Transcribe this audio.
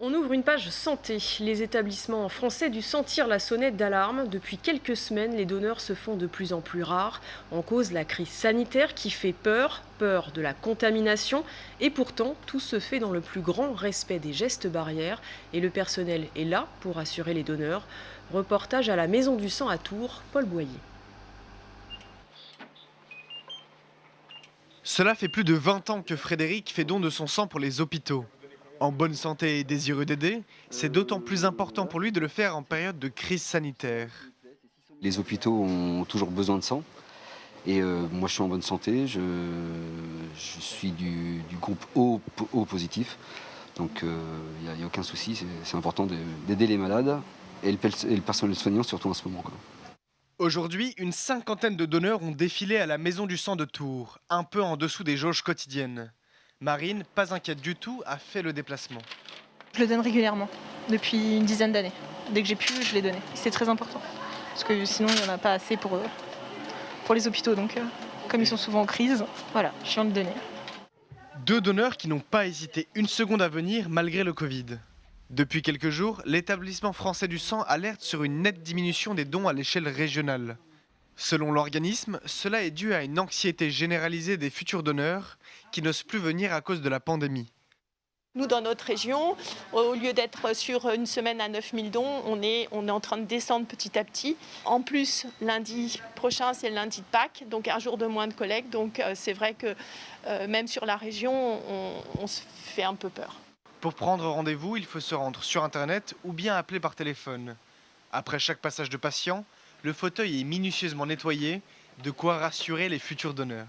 On ouvre une page santé. Les établissements français dû sentir la sonnette d'alarme. Depuis quelques semaines, les donneurs se font de plus en plus rares. En cause, la crise sanitaire qui fait peur, peur de la contamination. Et pourtant, tout se fait dans le plus grand respect des gestes barrières. Et le personnel est là pour assurer les donneurs. Reportage à la Maison du Sang à Tours, Paul Boyer. Cela fait plus de 20 ans que Frédéric fait don de son sang pour les hôpitaux. En bonne santé et désireux d'aider, c'est d'autant plus important pour lui de le faire en période de crise sanitaire. Les hôpitaux ont toujours besoin de sang. Et moi, je suis en bonne santé. Je suis du groupe O positif. Donc, il n'y a aucun souci. C'est important d'aider les malades et le personnel soignant, surtout en ce moment, quoi. Aujourd'hui, une cinquantaine de donneurs ont défilé à la Maison du Sang de Tours, un peu en dessous des jauges quotidiennes. Marine, pas inquiète du tout, a fait le déplacement. Je le donne régulièrement, depuis une dizaine d'années. Dès que j'ai pu, je l'ai donné. C'est très important, parce que sinon, il n'y en a pas assez pour les hôpitaux. Donc, comme ils sont souvent en crise, voilà, je viens de le donner. Deux donneurs qui n'ont pas hésité une seconde à venir malgré le Covid. Depuis quelques jours, l'établissement français du sang alerte sur une nette diminution des dons à l'échelle régionale. Selon l'organisme, cela est dû à une anxiété généralisée des futurs donneurs qui n'osent plus venir à cause de la pandémie. Nous, dans notre région, au lieu d'être sur une semaine à 9000 dons, on est en train de descendre petit à petit. En plus, lundi prochain, c'est le lundi de Pâques, donc un jour de moins de collecte. Donc c'est vrai que même sur la région, on se fait un peu peur. Pour prendre rendez-vous, il faut se rendre sur Internet ou bien appeler par téléphone. Après chaque passage de patient, le fauteuil est minutieusement nettoyé, de quoi rassurer les futurs donneurs.